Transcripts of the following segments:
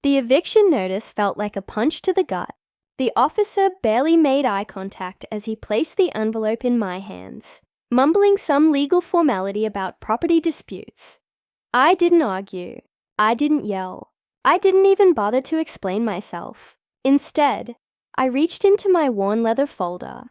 The eviction notice felt like a punch to the gut. The officer barely made eye contact as he placed the envelope in my hands, mumbling some legal formality about property disputes. I didn't argue. I didn't yell. I didn't even bother to explain myself. Instead, I reached into my worn leather folder,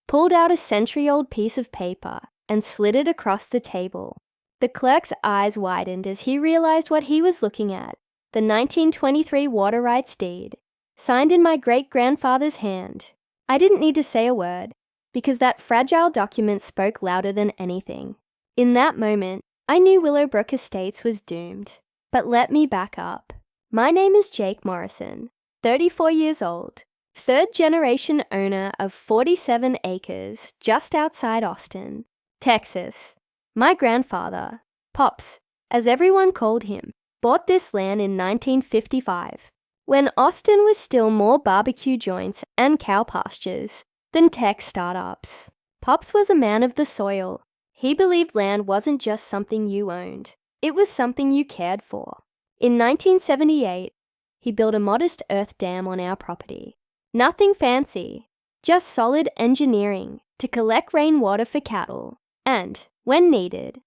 pulled out a century-old piece of paper, and slid it across the table. The clerk's eyes widened as he realized what he was looking at, the 1923 water rights deed, signed in my great-grandfather's hand. I didn't need to say a word, because that fragile document spoke louder than anything. In that moment, I knew Willowbrook Estates was doomed. But let me back up. My name is Jake Morrison, 34 years old, third-generation owner of 47 acres just outside Austin, Texas. My grandfather, Pops, as everyone called him, bought this land in 1955, when Austin was still more barbecue joints and cow pastures than tech startups. Pops was a man of the soil. He believed land wasn't just something you owned. It was something you cared for. In 1978, he built a modest earth dam on our property. Nothing fancy, just solid engineering to collect rainwater for cattle and, when needed,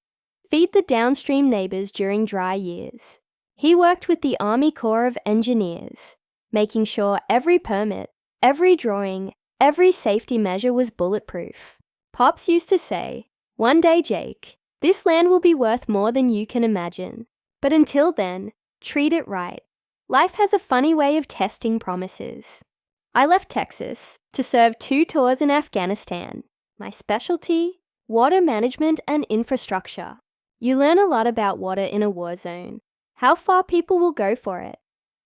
feed the downstream neighbors during dry years. He worked with the Army Corps of Engineers, making sure every permit, every drawing, every safety measure was bulletproof. Pops used to say, "One day, Jake, this land will be worth more than you can imagine. But until then, treat it right. Life has a funny way of testing promises." I left Texas to serve 2 tours in Afghanistan. My specialty, water management and infrastructure. You learn a lot about water in a war zone, how far people will go for it,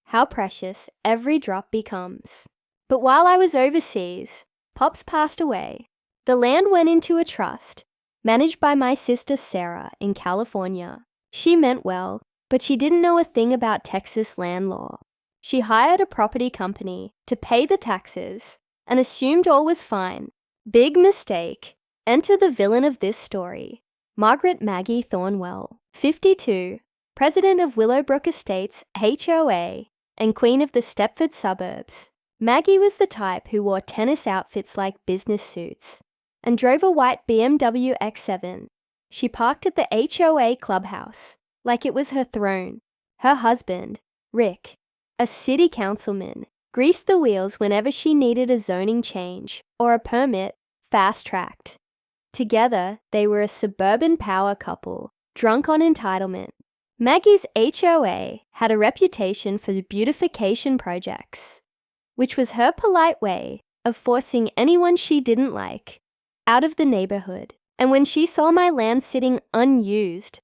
how precious every drop becomes. But while I was overseas, Pops passed away. The land went into a trust, managed by my sister Sarah in California. She meant well, but she didn't know a thing about Texas land law. She hired a property company to pay the taxes and assumed all was fine. Big mistake. Enter the villain of this story, Margaret Maggie Thornwell, 52, president of Willowbrook Estates HOA and queen of the Stepford suburbs. Maggie was the type who wore tennis outfits like business suits and drove a white BMW X7. She parked at the HOA clubhouse like it was her throne. Her husband, Rick, a city councilman, greased the wheels whenever she needed a zoning change or a permit fast-tracked. Together, they were a suburban power couple, drunk on entitlement. Maggie's HOA had a reputation for beautification projects, which was her polite way of forcing anyone she didn't like out of the neighborhood. And when she saw my land sitting unused,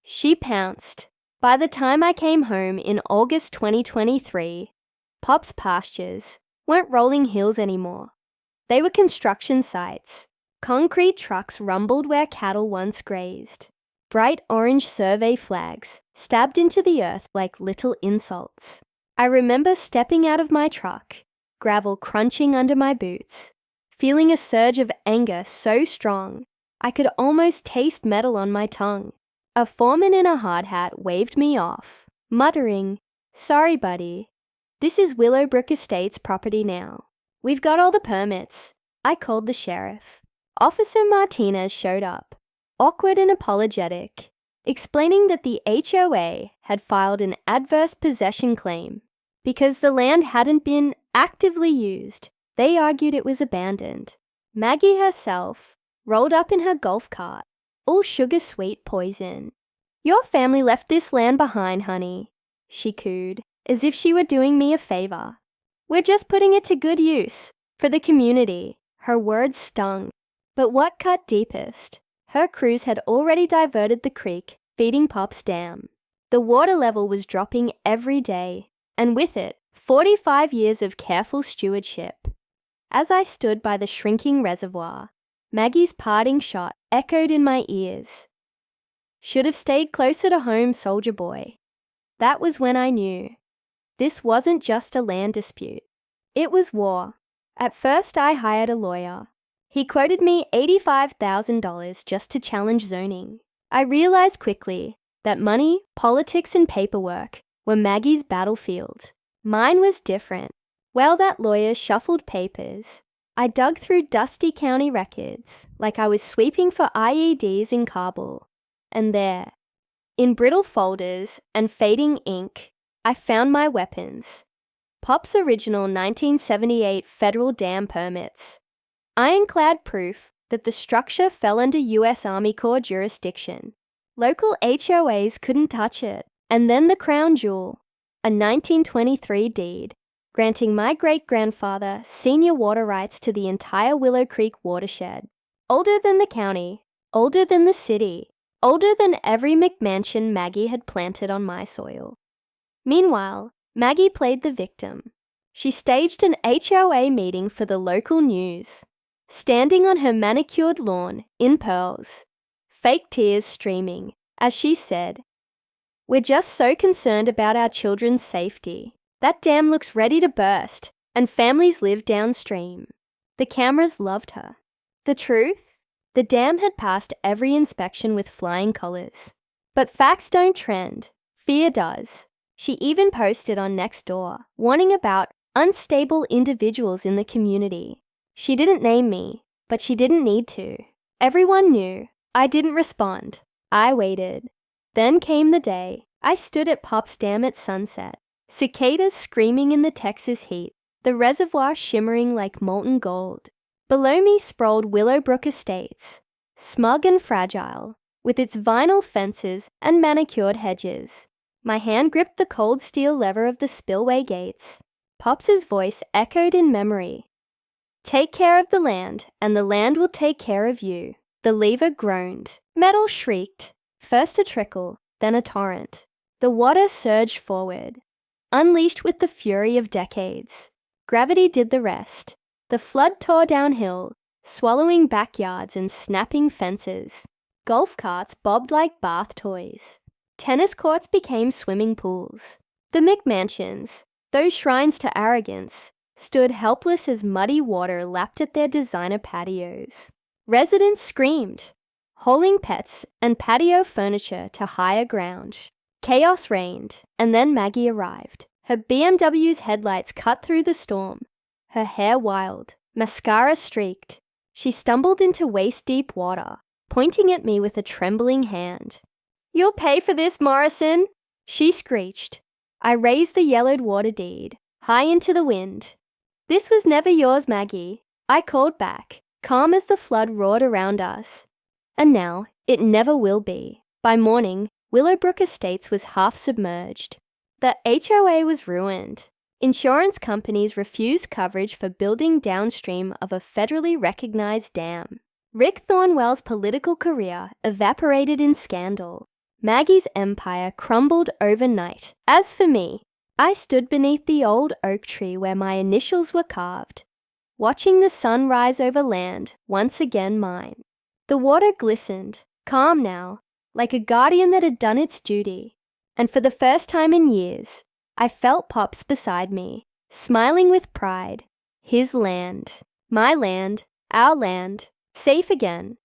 she pounced. By the time I came home in August 2023, Pop's pastures weren't rolling hills anymore. They were construction sites. Concrete trucks rumbled where cattle once grazed. Bright orange survey flags stabbed into the earth like little insults. I remember stepping out of my truck, gravel crunching under my boots, feeling a surge of anger so strong I could almost taste metal on my tongue. A foreman in a hard hat waved me off, muttering, "Sorry, buddy. This is Willowbrook Estates property now. We've got all the permits." I called the sheriff. Officer Martinez showed up, awkward and apologetic, explaining that the HOA had filed an adverse possession claim. Because the land hadn't been actively used, they argued it was abandoned. Maggie herself rolled up in her golf cart, all sugar-sweet poison. "Your family left this land behind, honey," she cooed, as if she were doing me a favor. "We're just putting it to good use, for the community." Her words stung. But what cut deepest? Her crews had already diverted the creek, feeding Pop's dam. The water level was dropping every day, and with it, 45 years of careful stewardship. As I stood by the shrinking reservoir, Maggie's parting shot echoed in my ears. "Should have stayed closer to home, soldier boy." That was when I knew. This wasn't just a land dispute. It was war. At first, I hired a lawyer. He quoted me $85,000 just to challenge zoning. I realized quickly that money, politics, and paperwork were Maggie's battlefield. Mine was different. While that lawyer shuffled papers, I dug through dusty county records like I was sweeping for IEDs in Kabul. And there, in brittle folders and fading ink, I found my weapons. Pop's original 1978 federal dam permits. Ironclad proof that the structure fell under U.S. Army Corps jurisdiction. Local HOAs couldn't touch it. And then the crown jewel, a 1923 deed, granting my great-grandfather senior water rights to the entire Willow Creek watershed. Older than the county, older than the city, older than every McMansion Maggie had planted on my soil. Meanwhile, Maggie played the victim. She staged an HOA meeting for the local news, standing on her manicured lawn in pearls, fake tears streaming, as she said, "We're just so concerned about our children's safety. That dam looks ready to burst, and families live downstream." The cameras loved her. The truth? The dam had passed every inspection with flying colors. But facts don't trend. Fear does. She even posted on Nextdoor, warning about unstable individuals in the community. She didn't name me, but she didn't need to. Everyone knew. I didn't respond. I waited. Then came the day. I stood at Pop's Dam at sunset. Cicadas screaming in the Texas heat, the reservoir shimmering like molten gold. Below me sprawled Willowbrook Estates, smug and fragile, with its vinyl fences and manicured hedges. My hand gripped the cold steel lever of the spillway gates. Pop's voice echoed in memory. "Take care of the land, and the land will take care of you." The lever groaned. Metal shrieked. First a trickle, then a torrent. The water surged forward, unleashed with the fury of decades. Gravity did the rest. The flood tore downhill, swallowing backyards and snapping fences. Golf carts bobbed like bath toys. Tennis courts became swimming pools. The McMansions, those shrines to arrogance, stood helpless as muddy water lapped at their designer patios. Residents screamed, hauling pets and patio furniture to higher ground. Chaos reigned, and then Maggie arrived. Her BMW's headlights cut through the storm. Her hair wild, mascara streaked. She stumbled into waist-deep water, pointing at me with a trembling hand. "You'll pay for this, Morrison," she screeched. I raised the yellowed water deed, high into the wind. "This was never yours, Maggie," I called back, calm as the flood roared around us. And now, it never will be. By morning, Willowbrook Estates was half submerged. The HOA was ruined. Insurance companies refused coverage for building downstream of a federally recognized dam. Rick Thornwell's political career evaporated in scandal. Maggie's empire crumbled overnight. As for me, I stood beneath the old oak tree where my initials were carved, watching the sun rise over land once again mine. The water glistened, calm now, like a guardian that had done its duty. And for the first time in years, I felt Pops beside me, smiling with pride. His land, my land, our land, safe again.